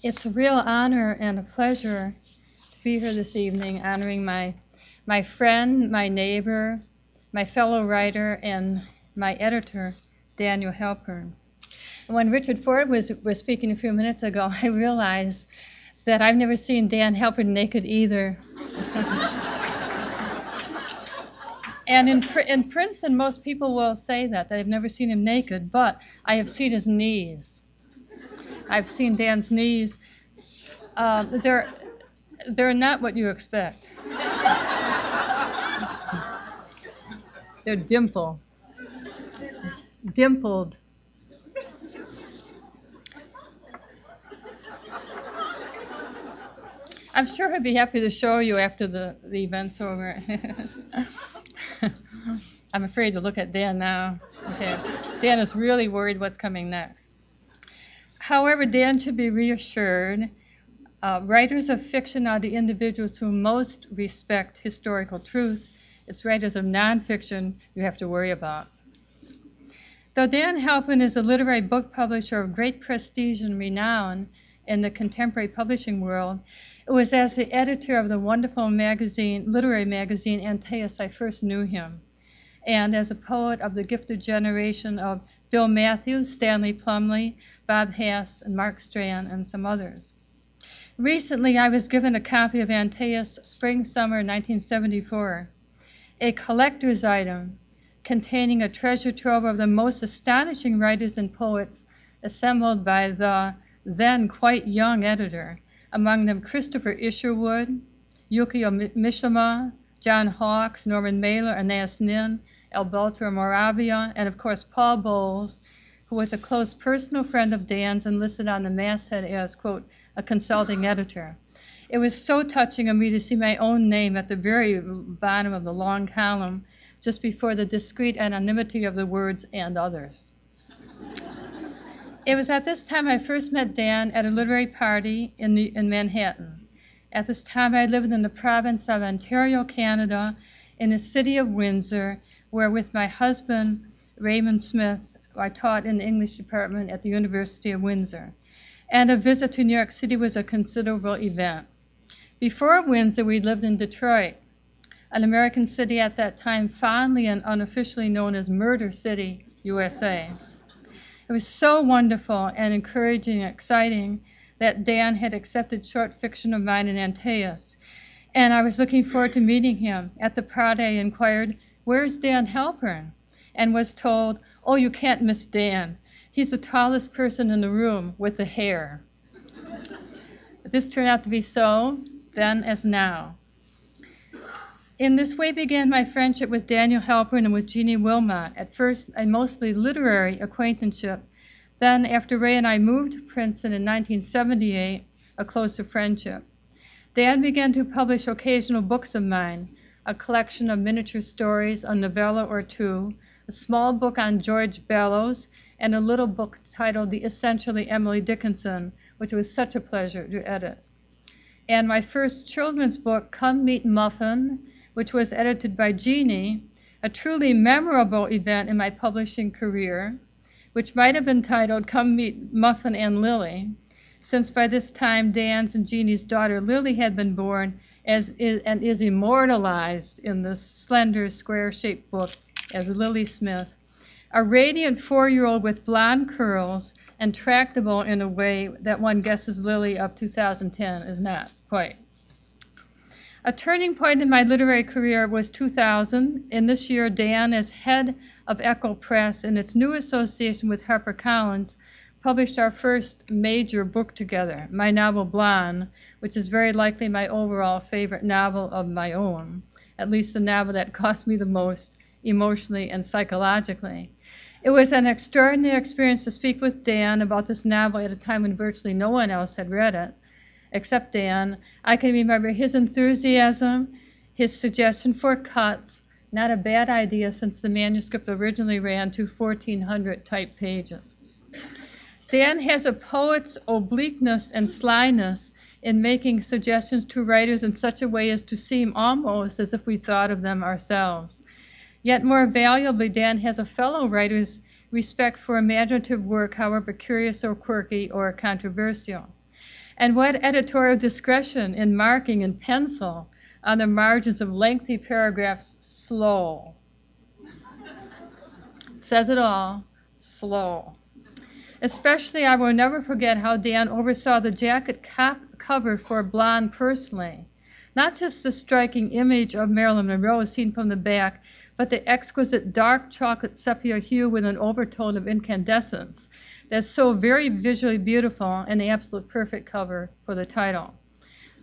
It's a real honor and a pleasure to be here this evening, honoring my friend, my neighbor, my fellow writer, and my editor, Daniel Halpern. And when Richard Ford was speaking a few minutes ago, I realized that I've never seen Dan Halpern naked either. And in Princeton, most people will say that I've never seen him naked, but I have seen his knees. I've seen Dan's knees. They're not what you expect. They're dimpled. I'm sure he'd be happy to show you after the event's over. I'm afraid to look at Dan now. Okay. Dan is really worried what's coming next. However, Dan should be reassured. Writers of fiction are the individuals who most respect historical truth. It's writers of nonfiction you have to worry about. Though Dan Halpern is a literary book publisher of great prestige and renown in the contemporary publishing world, it was as the editor of the wonderful literary magazine Antaeus I first knew him, and as a poet of the gifted generation of Bill Matthews, Stanley Plumley, Bob Hass, and Mark Strand, and some others. Recently, I was given a copy of Antaeus Spring-Summer 1974, a collector's item containing a treasure trove of the most astonishing writers and poets assembled by the then quite young editor, among them Christopher Isherwood, Yukio Mishima, John Hawkes, Norman Mailer, Antaeus Nin, Alberto Moravia, and of course Paul Bowles, who was a close personal friend of Dan's and listed on the masthead as, quote, a consulting editor. It was so touching of me to see my own name at the very bottom of the long column, just before the discreet anonymity of the words "and others." It was at this time I first met Dan at a literary party in Manhattan. At this time I lived in the province of Ontario, Canada, in the city of Windsor, where with my husband, Raymond Smith, I taught in the English department at the University of Windsor. And a visit to New York City was a considerable event. Before Windsor, we lived in Detroit, an American city at that time fondly and unofficially known as Murder City, USA. It was so wonderful and encouraging and exciting that Dan had accepted short fiction of mine in Antaeus, and I was looking forward to meeting him. At the party, I inquired, "Where's Dan Halpern?" and was told, "Oh, you can't miss Dan. He's the tallest person in the room with the hair." This turned out to be so, then as now. In this way began my friendship with Daniel Halpern and with Jeannie Wilmot, at first a mostly literary acquaintanceship. Then, after Ray and I moved to Princeton in 1978, a closer friendship. Dan began to publish occasional books of mine, a collection of miniature stories, a novella or two, a small book on George Bellows, and a little book titled The Essentially Emily Dickinson, which was such a pleasure to edit. And my first children's book, Come Meet Muffin, which was edited by Jeannie, a truly memorable event in my publishing career, which might have been titled Come Meet Muffin and Lily, since by this time Dan's and Jeannie's daughter Lily had been born and is immortalized in this slender, square-shaped book as Lily Smith, a radiant 4-year-old with blonde curls and tractable in a way that one guesses Lily of 2010 is not quite. A turning point in my literary career was 2000. In this year, Dan, as head of ECCO Press in its new association with HarperCollins, published our first major book together, my novel Blonde, which is very likely my overall favorite novel of my own, at least the novel that cost me the most emotionally and psychologically. It was an extraordinary experience to speak with Dan about this novel at a time when virtually no one else had read it, except Dan. I can remember his enthusiasm, his suggestion for cuts, not a bad idea since the manuscript originally ran to 1,400 typed pages. Dan has a poet's obliqueness and slyness in making suggestions to writers in such a way as to seem almost as if we thought of them ourselves. Yet more valuably, Dan has a fellow writer's respect for imaginative work, however curious or quirky or controversial. And what editorial discretion in marking in pencil on the margins of lengthy paragraphs, slow. Says it all, slow. Especially, I will never forget how Dan oversaw the jacket cover for Blonde personally. Not just the striking image of Marilyn Monroe seen from the back, but the exquisite dark chocolate sepia hue with an overtone of incandescence. That's so very visually beautiful and the absolute perfect cover for the title.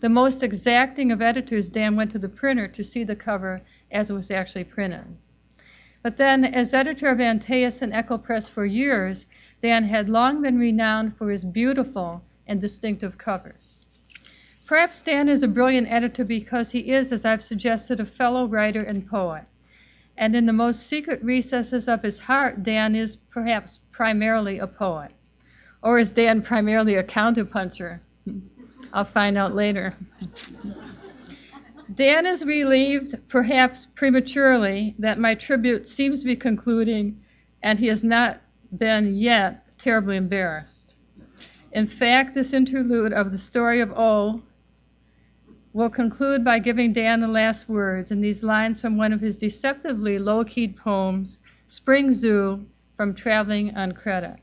The most exacting of editors, Dan went to the printer to see the cover as it was actually printed. But then, as editor of Antaeus and ECCO Press for years, Dan had long been renowned for his beautiful and distinctive covers. Perhaps Dan is a brilliant editor because he is, as I've suggested, a fellow writer and poet. And in the most secret recesses of his heart, Dan is perhaps primarily a poet. Or is Dan primarily a counterpuncher? I'll find out later. Dan is relieved, perhaps prematurely, that my tribute seems to be concluding, and he has not been yet terribly embarrassed. In fact, this interlude of the story of O will conclude by giving Dan the last words in these lines from one of his deceptively low-keyed poems, Spring Zoo, from Traveling on Credit.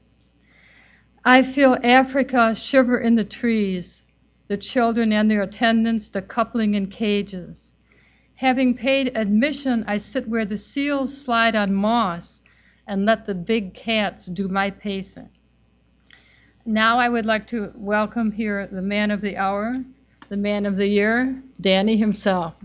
I feel Africa shiver in the trees, the children and their attendants, the coupling in cages. Having paid admission, I sit where the seals slide on moss and let the big cats do my pacing. Now I would like to welcome here the man of the hour, the man of the year, Danny himself.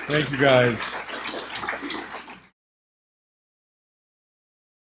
Thank you, guys.